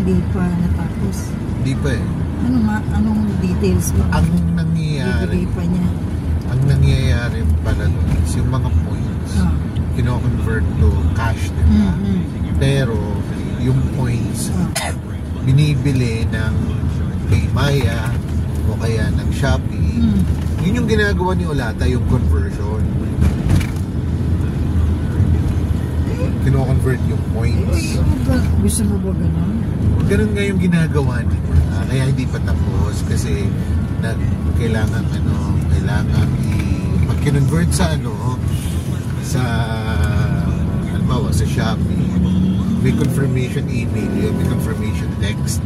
Hindi pa natapos. Hindi pa eh. Anong details ba? Ang nangyayari, pa niya. ang nangyayari pala doon is yung mga points, kino-convert to cash, diba? Pero, yung points, binibili ng Paymaya o kaya ng Shopee. Yun yung ginagawa ni Olata, yung conversion. Kino-convert yung points. Gusto mo ba ganun? Ganun nga yung ginagawa nila. Kaya hindi pa tapos kasi kailangan pag kinonvert sa halimbawa sa Shopee, may confirmation email yun, may confirmation text.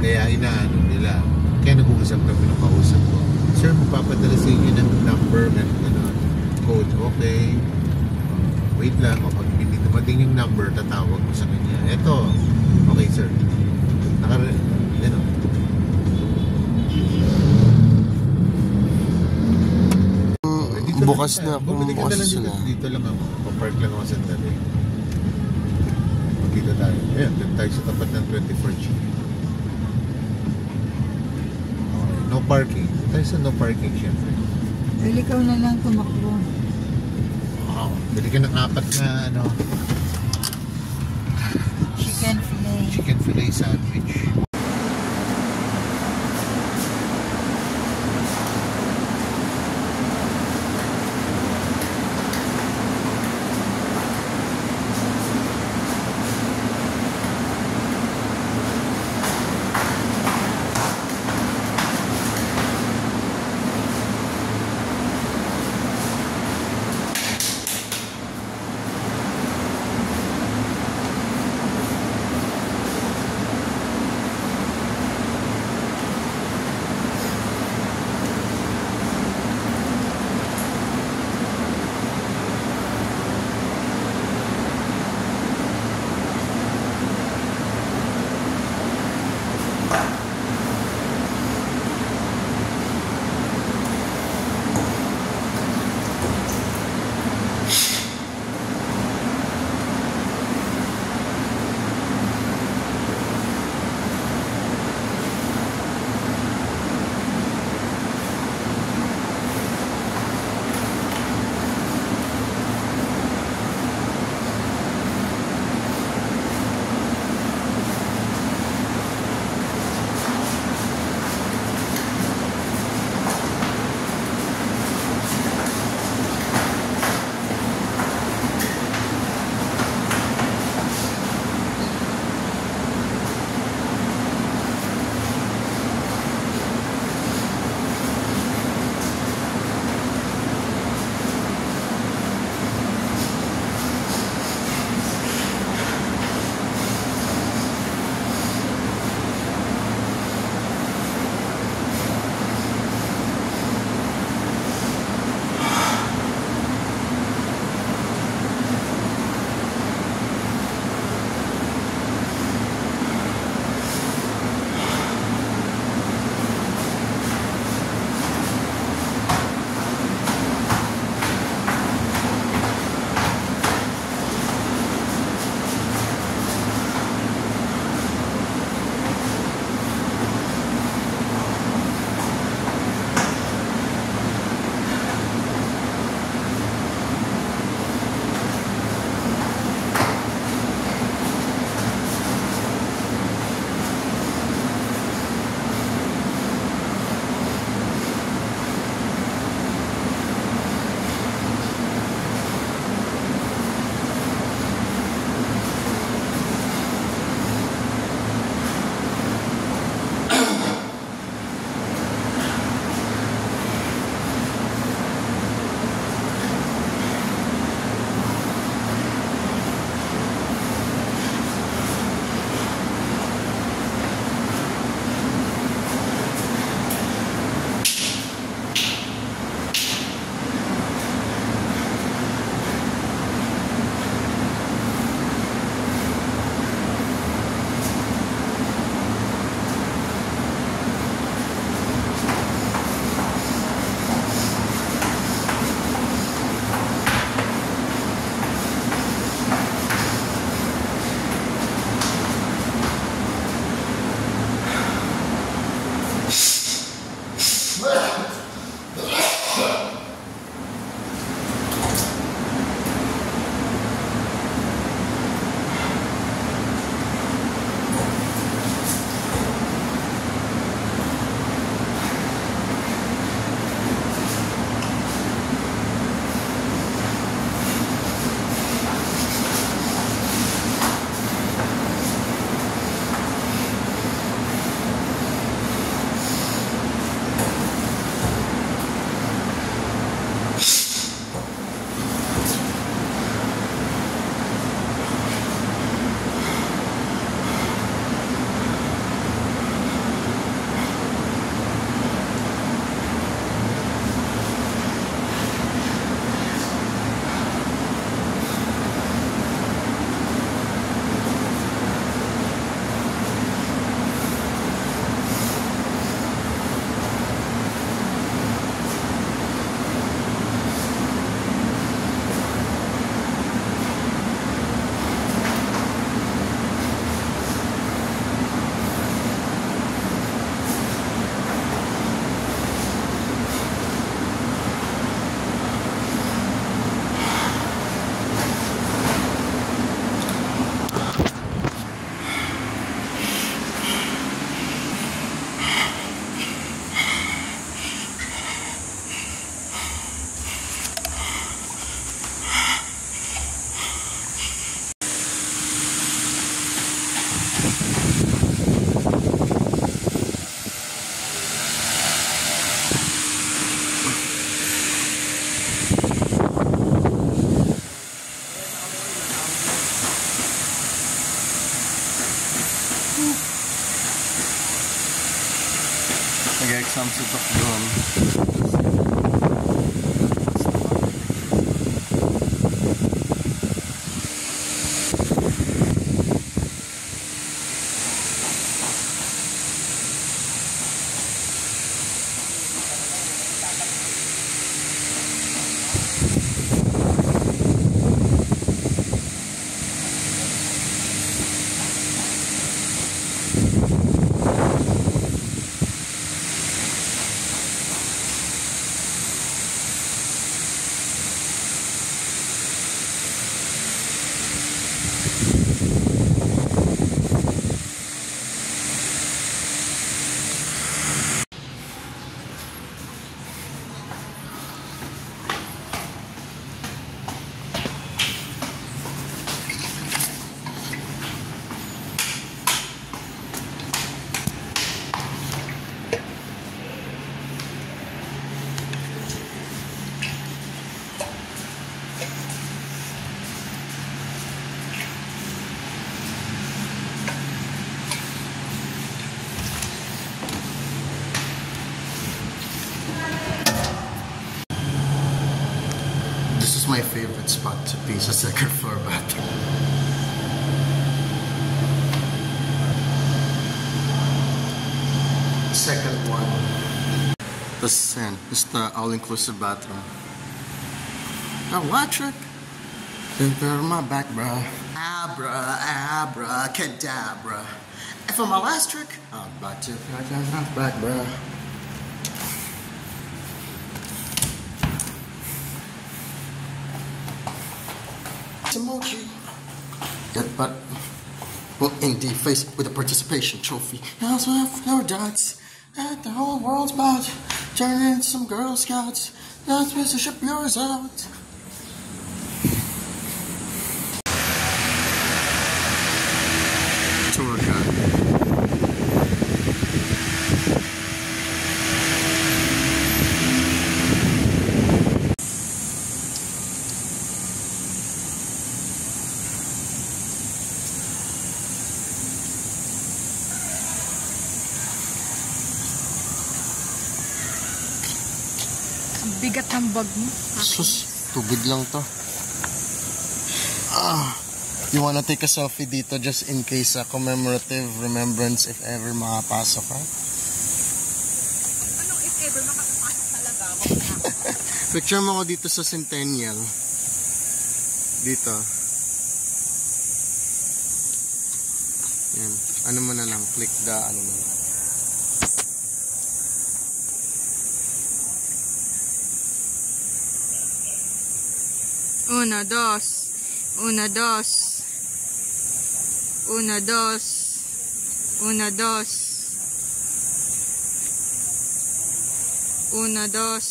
Kaya inaano nila. Kaya nag-uusap kami ng kausap ko. Sir, magpapadala sa inyo ng number, code. Okay. Wait lang, kapag hindi dumating yung number, tatawag mo sa kanya. Eto, okay sir. Bukas na. Dito lang ako. Papark lang ako sandali. Magkita tayo. Ayan, dito tayo sa tapat ng 24G. Okay, no parking. Tayo sa no parking syempre. Well, ikaw na lang tumakbo. Wow, bili ka ng 4 na chicken fillet sandwich. Nag-exam si Tok doon. This is my favorite spot to be sa second floor bathroom. Second one. This is the all-inclusive bathroom. Electric. They're my back, bro. Abracadabra. And for my last trick, I'm about to back, bro. Emoji. Get butt in the face with a participation trophy. I also have no doubts that the whole world's about turning into some Girl Scouts. Not supposed to ship yours out. Tour guide. Bigat ng bag mo. Sus, tubig lang to. You wanna take a selfie dito just in case a commemorative remembrance if ever makapasok ka? Anong if ever makapasok talaga ako? Picture mo ko dito sa Centennial. Dito. Yan. Ano mo na lang, click the ano mo na. Una, dos. Una, dos. Una, dos. Una, dos. Una, dos.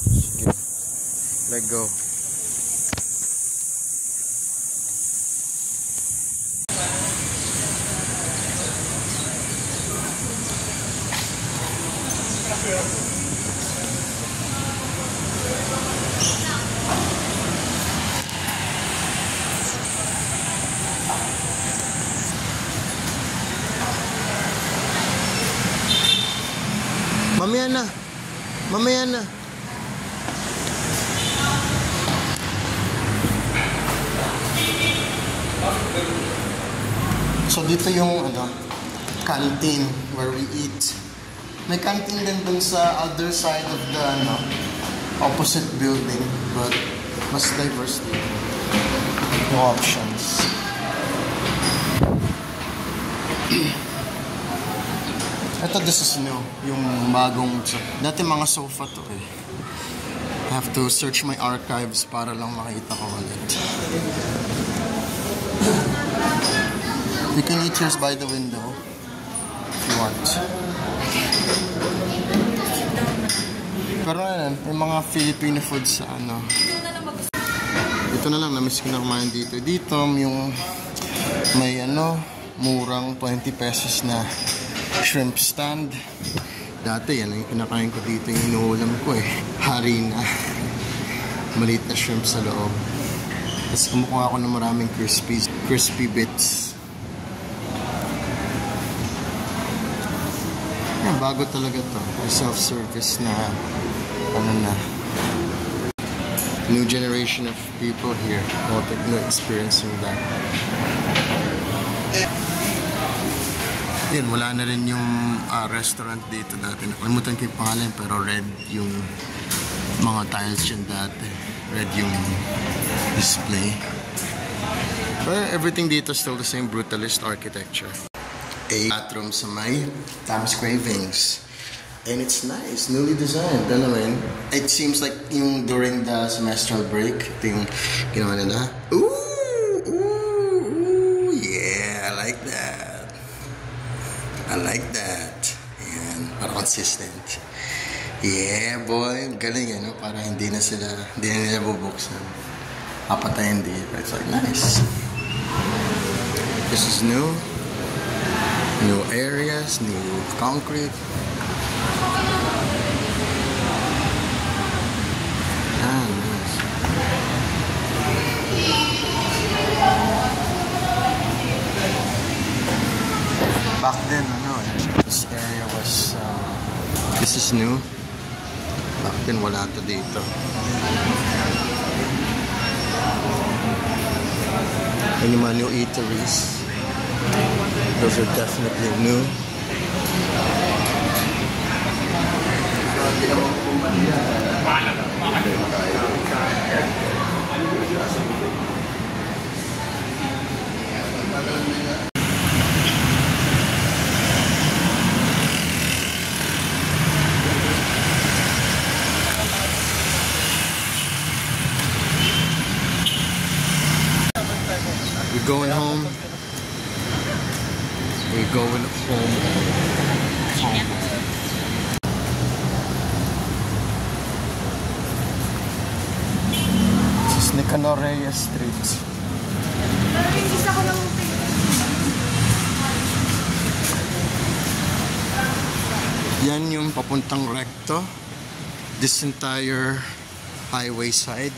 Sige. Let go. Mamaya na. Mamaya na. So dito yung canteen where we eat. May canteen din dun sa other side of the opposite building, but mas diverse dito. No options. Ito, this is new. Yung bagong... Dati mga sofa to eh. I have to search my archives para lang makita ko ulit. You can eat yours by the window if you want. Pero ayan, may mga Filipino food sa ano. Dito na lang, namiss ko na kumain dito. Dito, yung may ano, murang 20 pesos na shrimp stand. Dati, yan yung kinakain ko dito, yung inuulam ko eh. Harina. Maliit na shrimp sa loob. Tapos kumukuha ako ng maraming crispy bits. Yan, bago talaga to. May self-service na, ano na. New generation of people here. Experiencing that. Yan, wala na rin yung restaurant dito dati. Nakalimutan ko yung pangalan pero red yung mga tiles dyan dati. Red yung display. But everything dito is still the same brutalist architecture. A bathroom sa may Tom's Cravings. And it's nice, newly designed. Anyway, it seems like yung during the semestral break, ito yung ginawa nila. Ooh, yeah, I like that. I like that. Ayan, para consistent. Yeah, boy. Galing yan, no? Para hindi na nila bubuksan. Papatayin dito. It's like, nice. This is new. New areas, new concrete. Ah, nice. Back then, this area was, this is new. Back then, wala to dito. And yung mga new eateries, those are definitely new. We're going home. We're going home. This is Nicanor Reyes Street. Yan yung papuntang Recto. This entire highway side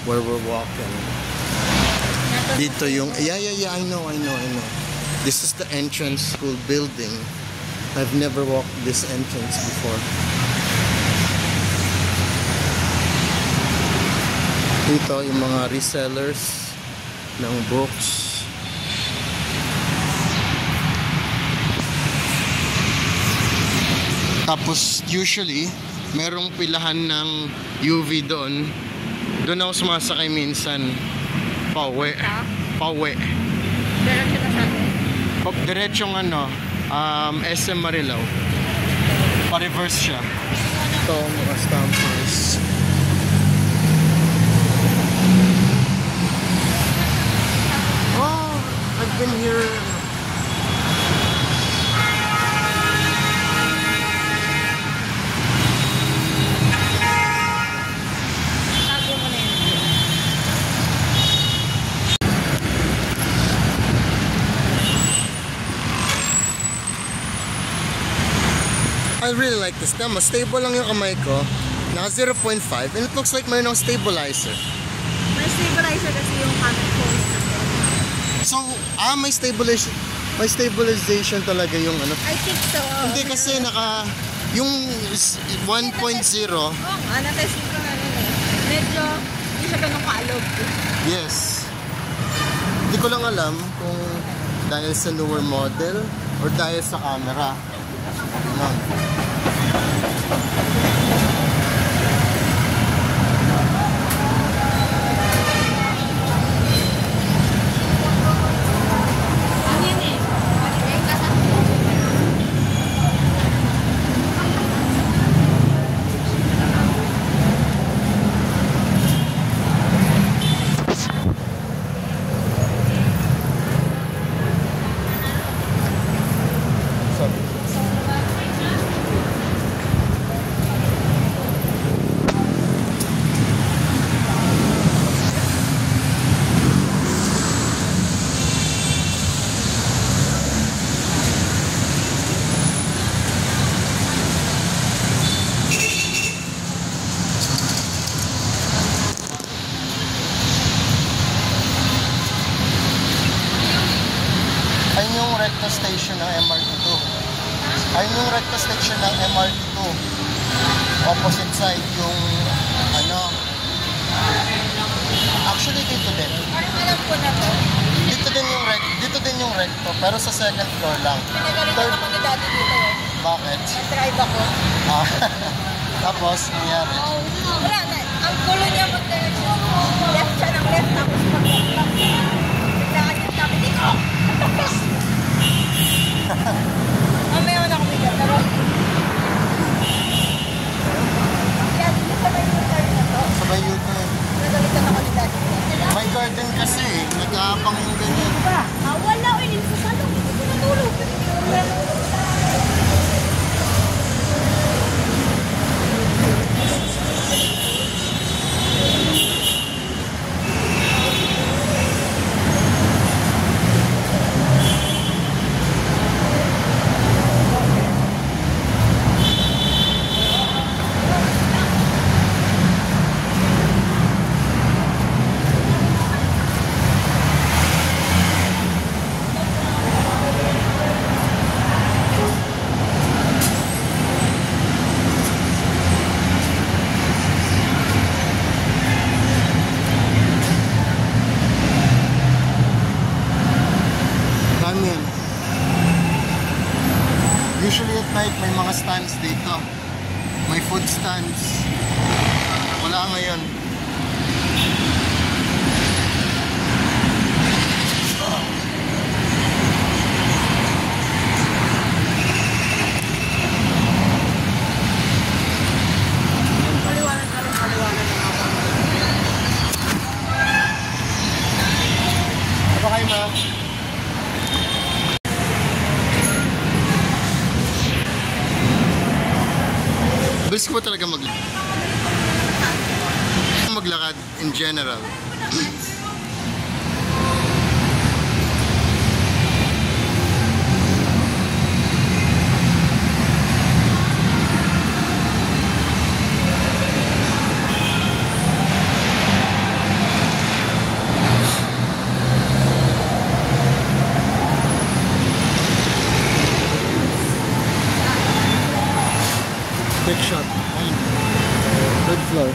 where we're walking. Dito yung, yeah, I know. This is the entrance school building. I've never walked this entrance before. Dito yung mga resellers ng books. Tapos usually, merong pilahan ng UV doon. Doon ako sumasakay minsan. Pauwi. Diretso na sa atin. Diretsong SM Marilao. Pa-reverse siya. Ito, mga stampers. Oh, I've been here. I really like this. Mas stable lang yung kamay ko. Naka 0.5 and it looks like mayroon ng stabilizer. May stabilizer kasi yung camera phone. So, may stabilization talaga yung ano. I think so. Hindi kasi yung 1.0. Oo nga, na-test ko na medyo hindi siya ganun kaalog. Yes. Hindi ko lang alam kung dahil sa newer model or dahil sa camera. No. station ng MRT2. Ayun yung recto station ng MRT2. Opposite side yung ano. Actually dito din. Parang alam ko na to. Dito din yung recto, pero sa second floor lang. Pinagalitan ako ni daddy dito eh. Bakit? Nag-drive ako. Ah, tapos, nangyari. Wala na. Ang gulo niya mag-direction. Left siya ng left. Tapos pag-left. Nagkakagit namin dito. Mamaya mo na kami dyan. Pero... Yan. Sabay yung turn na to. Sabay yun na. Nagalitan ako ni daddy. May garden kasi eh. Nag-aapang yung ganyan. Wala. Hindi sa salong. Hindi ko natulog. Usually at night, may mga stands dito. May food stands. Wala ngayon. Paliwanag ka rin. Paliwanag na ako. Ano kayo, ma? Bilis ko ba talaga maglakad in general? Quick shot. Third floor.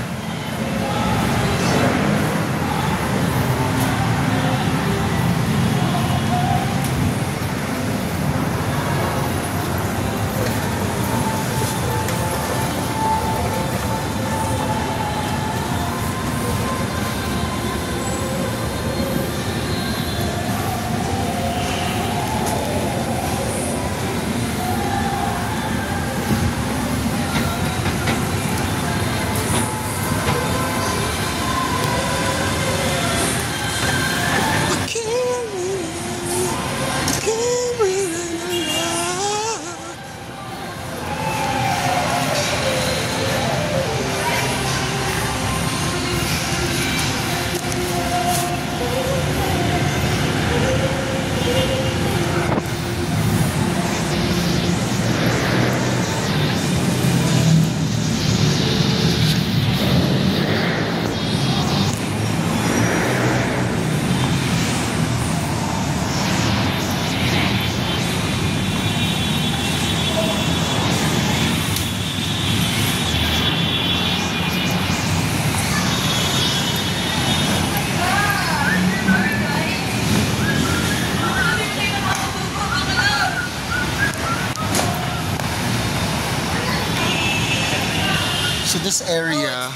So this area,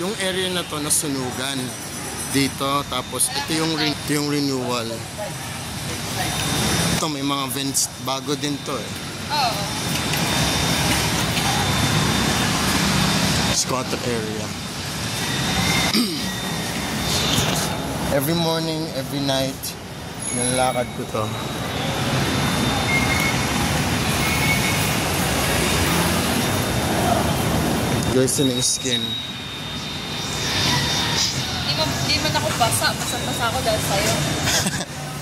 yung area na to nasunugan dito, tapos ito yung renewal. Ito may mga vents, bago din to eh. Oo. Squatter area. Every morning, every night, nilalakad ko to. Glistening skin. Di man ako basa. Basa ako dahil sa'yo.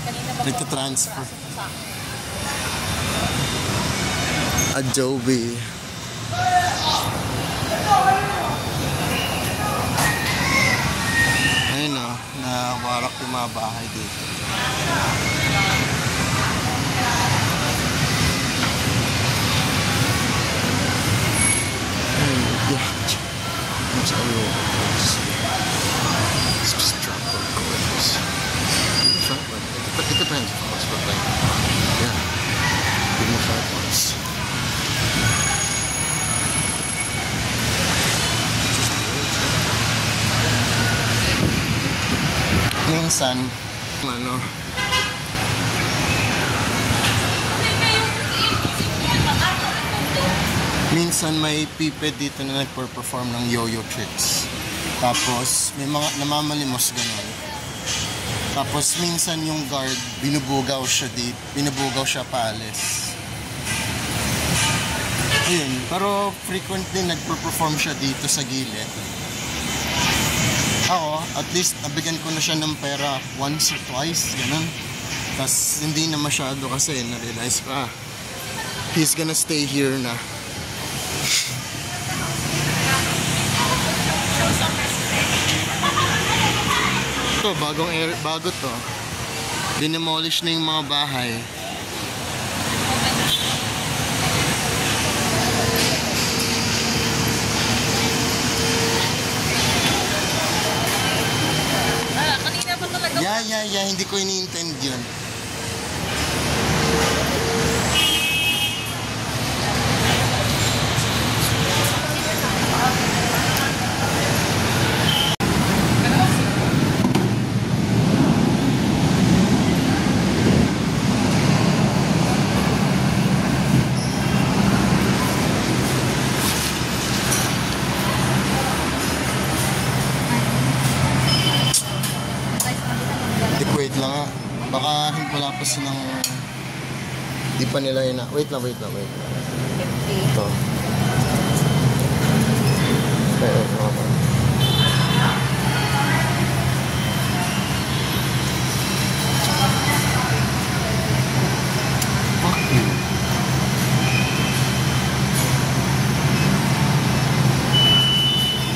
Kanina pa Nagka-transfer. Adobe. Ayun o, nawarak yung mga bahay dito. It's just drop the coins. But it depends, of course, but like, yeah, give me 5 bucks. Minsan, ano, minsan may pipe dito na nagper-perform ng yo-yo tricks. Tapos, may mga namamalimos gano'n. Tapos, minsan yung guard, binubugaw siya dito. Binubugaw siya paalis. Ayun, pero frequently nagper-perform siya dito sa gilid. Ako, at least, nabigyan ko na siya ng pera once or twice, gano'n. Tapos, hindi na masyado kasi na-realize ko, he's gonna stay here na. Ito, bago to. Dinemolish na yung mga bahay. Kanina pa talaga. Yeah. Hindi ko ini-intend yun. Wait lang ah. Baka wala pa silang... Di pa nila yun ah. Wait lang. Ito. Fuck you.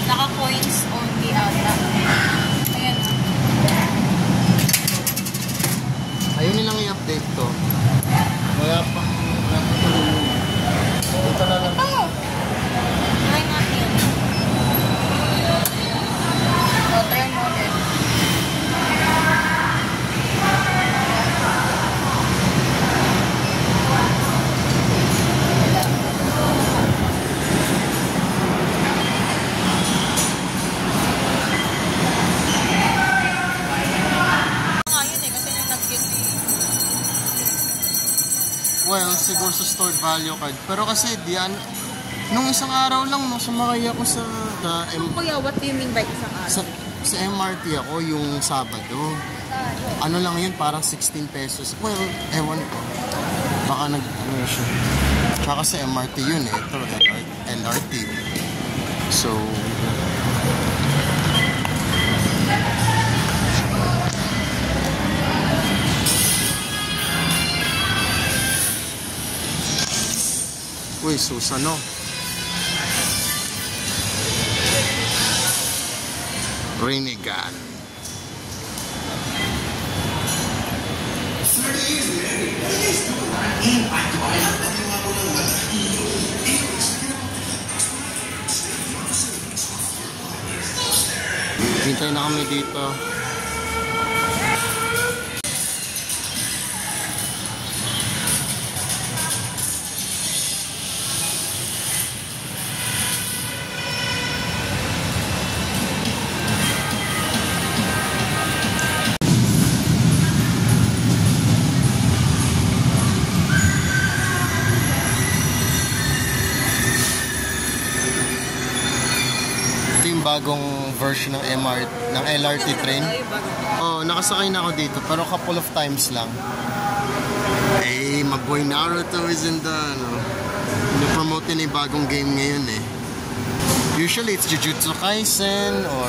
Naka-coins only ata. Ayan. Ayun nilang i-update to. Wala pa. Ito na lang. Ito! Try natin. Try mo din. Well, siguro sa stored value card. Pero kasi diyan, nung isang araw lang, nung sumakay ako sa Kuya, what do you mean by isang araw? sa MRT ako yung Sabado. Ano lang yun, parang 16 pesos. Well, ewan ko. Baka ano siya. Tsaka sa MRT yun eh. Ito, LRT. So, uy, Susano. Rinnegan. Hintay na kami dito. Bagong version ng LRT train. Oh, nakasakay na ako dito pero couple of times lang. Eh, my boy Naruto is in the promote na yung bagong game ngayon eh. Usually it's Jujutsu Kaisen or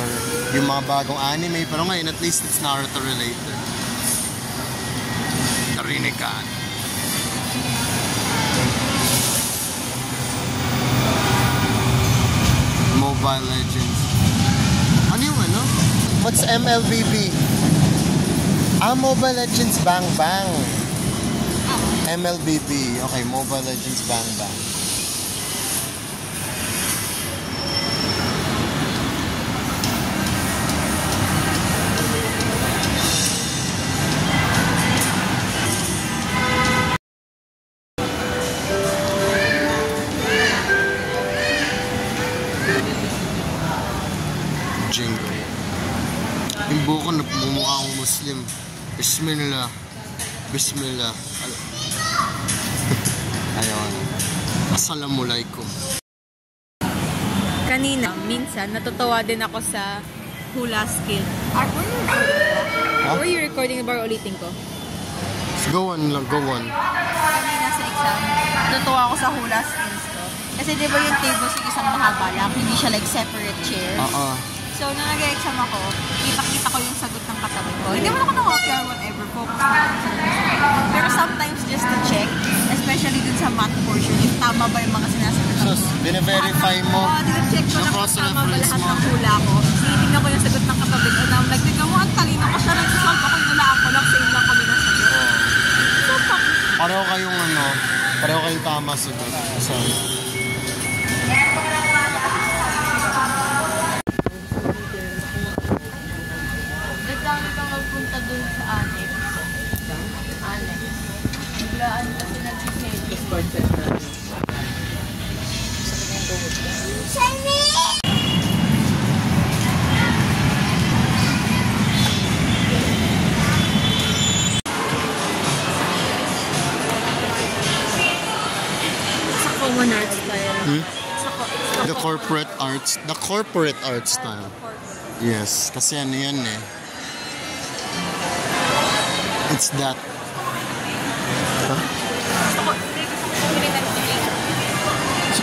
yung mga bagong anime, pero ngayon at least it's Naruto related. Rinnegan. Mobile Legends. Ano yung ano? What's MLBB? Mobile Legends Bang Bang. MLBB. Okay, Mobile Legends Bang Bang. Yung buko na pumumukha akong Muslim. Bismillah. Bismillah. Ayun. Assalamualaikum. Kanina, minsan, natutuwa din ako sa hula skill. Were you recording ba or ulitin ko? Go on lang, go on. Kanina sa exam, natutuwa ako sa hula skills ko. Kasi di ba yung tables yung isang mahaba lang, hindi siya like separate chairs. So, nung nag-exam ako, kita-kita ko yung sagot ng katabi ko. Hindi mo ako na-copy or whatever, focus na ako sa sagot. Pero sometimes just to check, especially dun sa math portion, if tama ba yung mga sinasagot ko. So, bine-verify mo. Oo, dine-check ko na kung tama ba lahat ng hula ko. Tinitignan ko yung sagot ng katabi ko. Na like, tignan mo, ang talino ko siya. Nagsasolve ako, inulaan ko lang, same lang kami ng sagot. So, Pareho kayong tama sa so, nagdami kang magpunta dun sa Annex. Annex. Biglaan kasi nagsiseli. Sa common arts style. the corporate art style. Yes, kasi ano yan eh. It's that. Huh?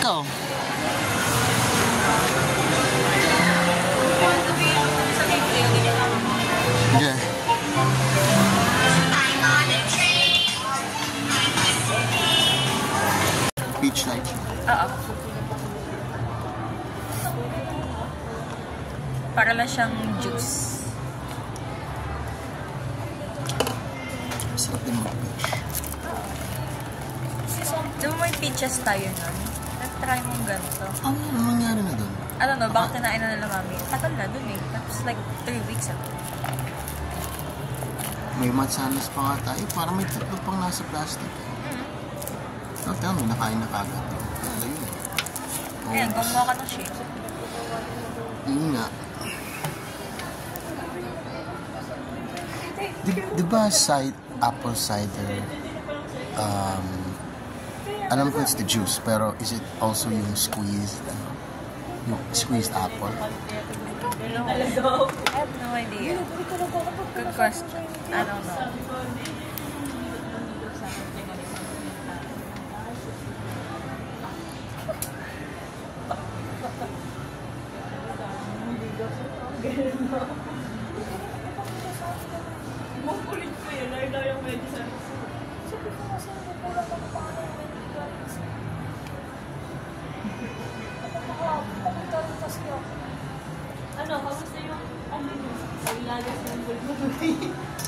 Ikaw? Yeah. Beach light. Para lang siyang juice. Sarap din mag-beach. Di ba may peaches tayo nun? Nag-try mong ganito. Ano nangyari na doon? I don't know, baka kinain na nila mami. Tagal na dun eh. Tapos like 3 weeks ago. May mansanas pa nga tayo. Parang may tatlo pang nasa plastic. Don't tell me, nakain na kagad. Ano yun eh. Ayan, gumawa ka ng shape. Yun nga. Diba apple cider, alam ko it's the juice, pero is it also yung squeezed apple? I have no idea. Good question. I don't know. Makulit ko yun, lalo yung medicine. Sabi ko kasi nakukulat ako pa ng medicine. Papunta rin kasi ako. Ano, kamusta yung nyo? Sa ilagas ng bulbuloy.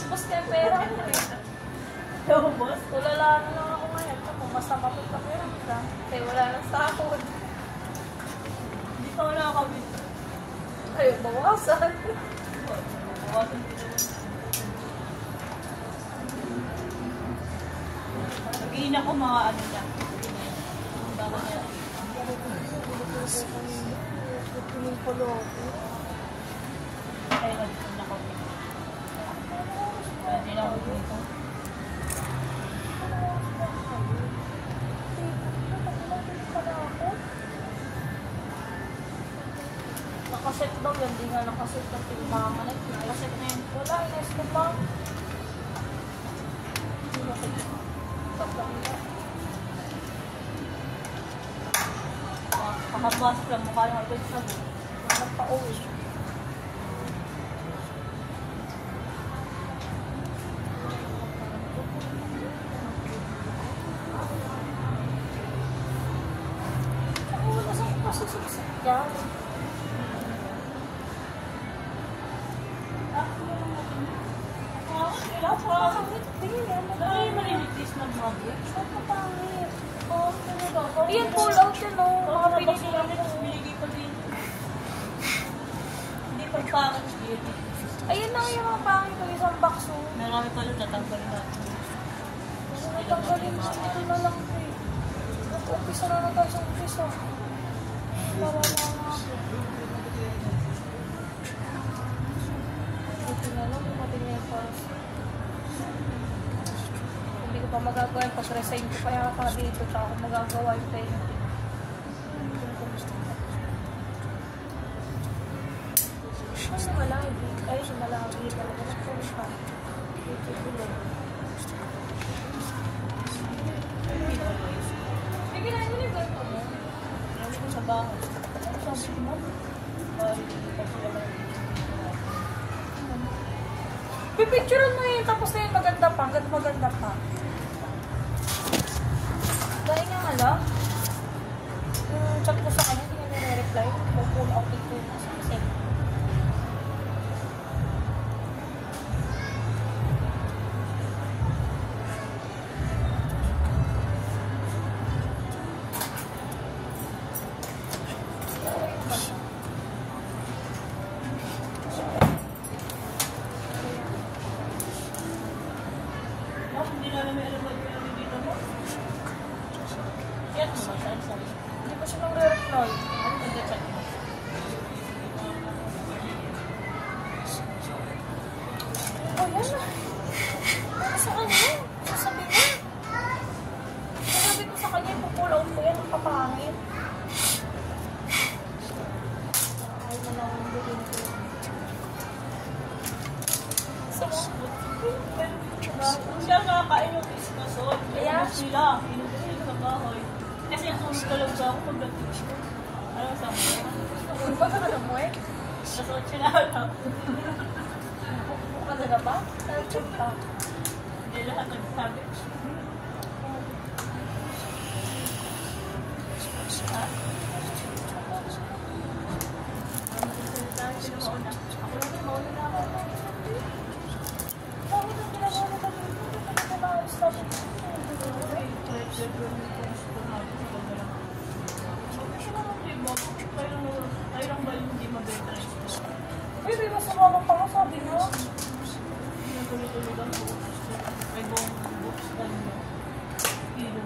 Mas kaya pera ko rin. Yo, boss, tulala na lang ako ngayon. Tapos masama ko pa pera ka. Kaya wala nang sahod. Hindi pa wala kami. Ayaw, bawasan. Bawasan din. Sabihin ako mga ano niya. Baka niya. Ay, nagpunta na kami. Hindi na ako dito. Nakaset daw yan. Hindi nga nakaset ng tindahan. Nakaset na yun. Wala, ines ko pa. Pakabas lang mukha yung agad sa doon. Nagpa-uwi. Ako wala sa pasusuksak yan. Iyan, pull out yun, no? Mga pinili ko. Binigay ko din. Hindi pa pangit yun. Ayun na yung mga pangit ko, isang box, oh. Marami pala tatanggalin natin. Tatanggalin mo, ito na lang, eh. Nag-umpisa na tayo sa umpisa. Para na ako. pa magagawa yung pag-resign ko pa yata dito, tsaka ako magagawa yung painting. Kasi malagi. Ay, sa malagi talaga. Nagpunta pa. Dito ulo. May ginahin mo yung ganito mo? Ginahin ko sa bahay. Ano sabi mo? Pipicturean mo yun, tapos na yun maganda pa, hanggat maganda pa. Dahil nga nga lang, yung chat ko sa kanya, hindi nga nire-reply. Pull out ito yung nasa kasi. Hindi pa siya nang re-reply. Ano ba yung chat mo? Oh, yan na. Ano sa kanya? Sasabi niya. Sabi ko sa kanya, pupull out ko yan. Ang papangit. Ay, malawang bilhin ko. Siya nakakain yung iskasol. Kaya sila, pinupusin sa bahay. Kasi ang sumunod talaga ako pag nag-teach ko. Ano sa mga? Ba ka na mo eh? Nasot sila lang. Ano na ba? Saan pa? Hindi lahat nagsabi. Ha? Ako lang yung mauna na ako. Bakit ang ginagawa na kami? Bakit ang maayos na ako? Ay lang ba yung hindi mabenta? Uy, may masama pa nga sabi mo. Tuloy-tuloy lang po. May buong books kanina. Kilo.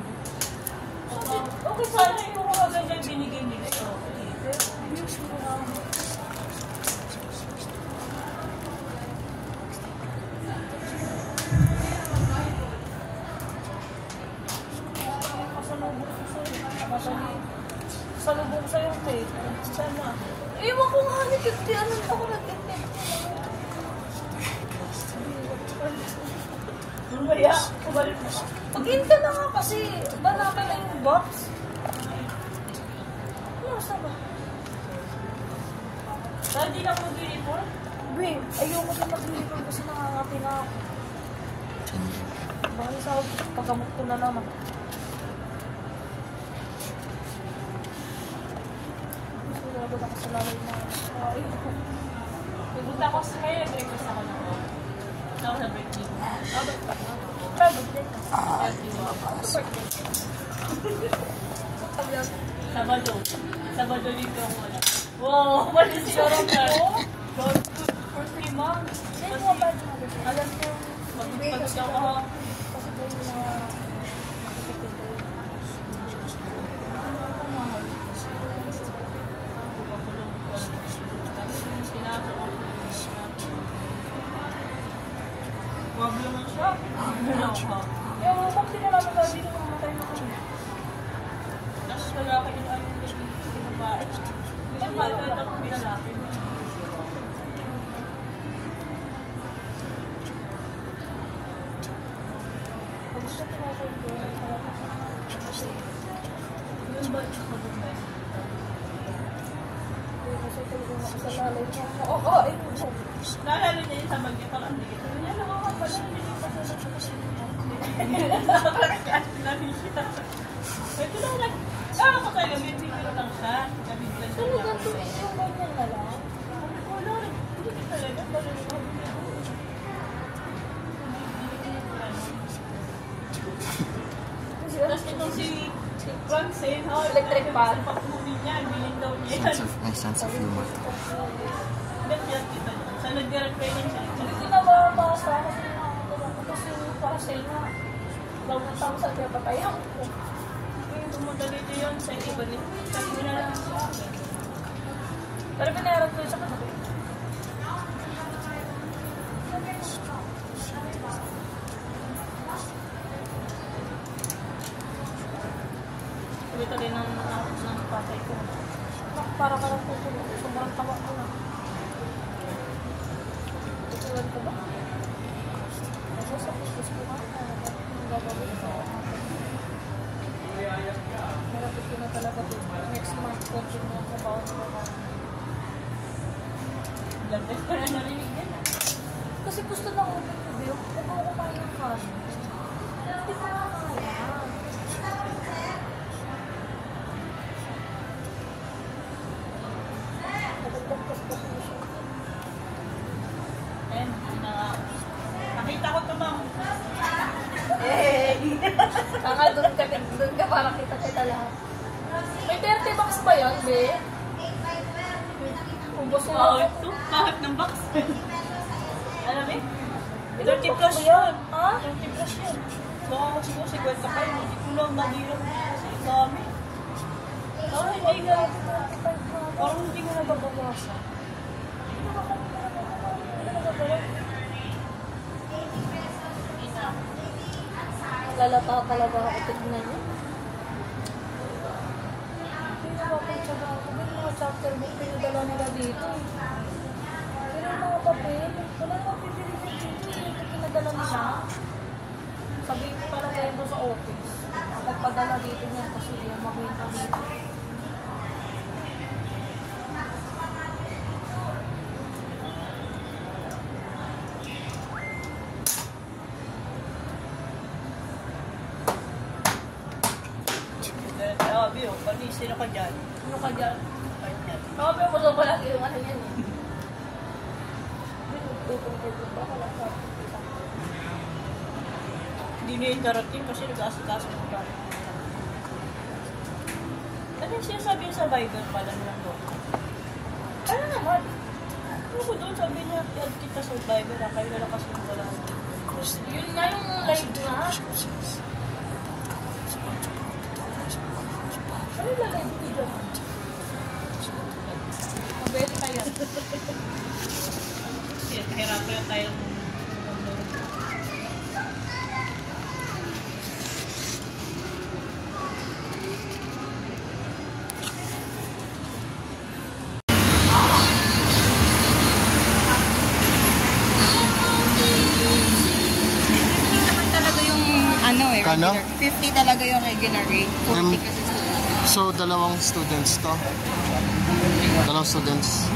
Okay, Sana yung mga ganyan binigay nila. Salubong sa'yo, te. Sana. Ewan ko nga, nagkikti. Ano na ako nagkikti? Mamaya, kumalik mo. Pag-inta na nga kasi. Banata na yung box. Nasa ba? Dahil di lang mag-report. Babe, ayoko na mag-report kasi nakangati na ako. Bakit sa pagkamot ko na naman. Sigurado na kasi lalay na. Ay, Pupunta ko sa kaya, nag-request ako ng ako sa birthday ko. probably. Sabado. Sabado dito ako wala. Wow! Wala siya rin na. God, for 3 months. Hindi mo ba alam ko, Magpagod ako ha. kasi ba yung mga Wag naman siya. yung kung di na namin gabi kung mamatay na kami. Tapos lalaki yung ano yung babae. Yung babae ito kung binalaki. Pag gusto tinatay ko, Yung ba ito ko ba? kasi talaga ako sa lalay niya. Oo, ayun mo. Naalala niya yung sabag niya parang hindi. Kaya nakakapala. Hindi ko pa sa kasi. Nabi siya. Ito lang lang. Ako talaga, may video lang siya. Nabiglan siya. Talaga to, yung ganyan na lang. Wala rin. Hindi talaga. Tapos itong si Francine, Electric fan. Pagpuli niya, bilhin daw niya yan. My sense of humor. Ba't yan kita? Sa nag-reply niya siya. Hindi ko na mabasa kasi kasi para sale na. Daw na tao sa kaya patayan ko. Yung pumunta dito yun sa iba din. Sabi na lang siya. Pero pinayaran ko yun sa katabi. tuloy ng tatay ko. Para ka lang tutulog. Sobrang tawa ko na. Tutulog ko ba? Ako sa kuskus ko nga. Ang gagawin ko. Marapit ko na talaga ito. Next month, continue mo ako baon ko ba? Labas ko na narinig yan. Kasi gusto na open ko, Bill. Huwag ako kumain ng cash. Hindi ko nga kaya. And, nakita ko ito, ma'am. Saka doon ka para kita lahat. May 30 bucks ba yan, Be? Ubos na ako. Ito, kahit ng box. Alam eh? 30 plus yun. Ha? 30 plus yun. Baka ako siguro 50 pa yun. Hindi ko lang mahirap kasi dami. Hindi nga. Parang hindi ko nababawasan. Lalata talaga ako tignan niya. Hindi na ba kung tsaga ako? May mga chapter book pinadala nila dito. Pero yung mga papel, wala nang pipili dito. Ito pinadala nila. Sabihin ko talaga yun doon sa office. Magpadala dito niya kasi yung magbenta dito. Sabi oh, sino ka dyan? Ano ka dyan? Sabi ko sa palagi yung ano yan eh. Hindi na yung darating kasi nag-asikaso ng darating. Ano yung sinasabi sa Bible pala naman doon? Ano naman? Ano ko doon? Sabi niya, i-add kita sa Bible na kayo na lang kasi wala. Yun nga yung live nga. Ano yung live ko dyan? Mabeli tayo. Kahirapan na tayo. Kano? 50 talaga yung regular rate. 40 kasi student. So, dalawang students to. Dalawang students.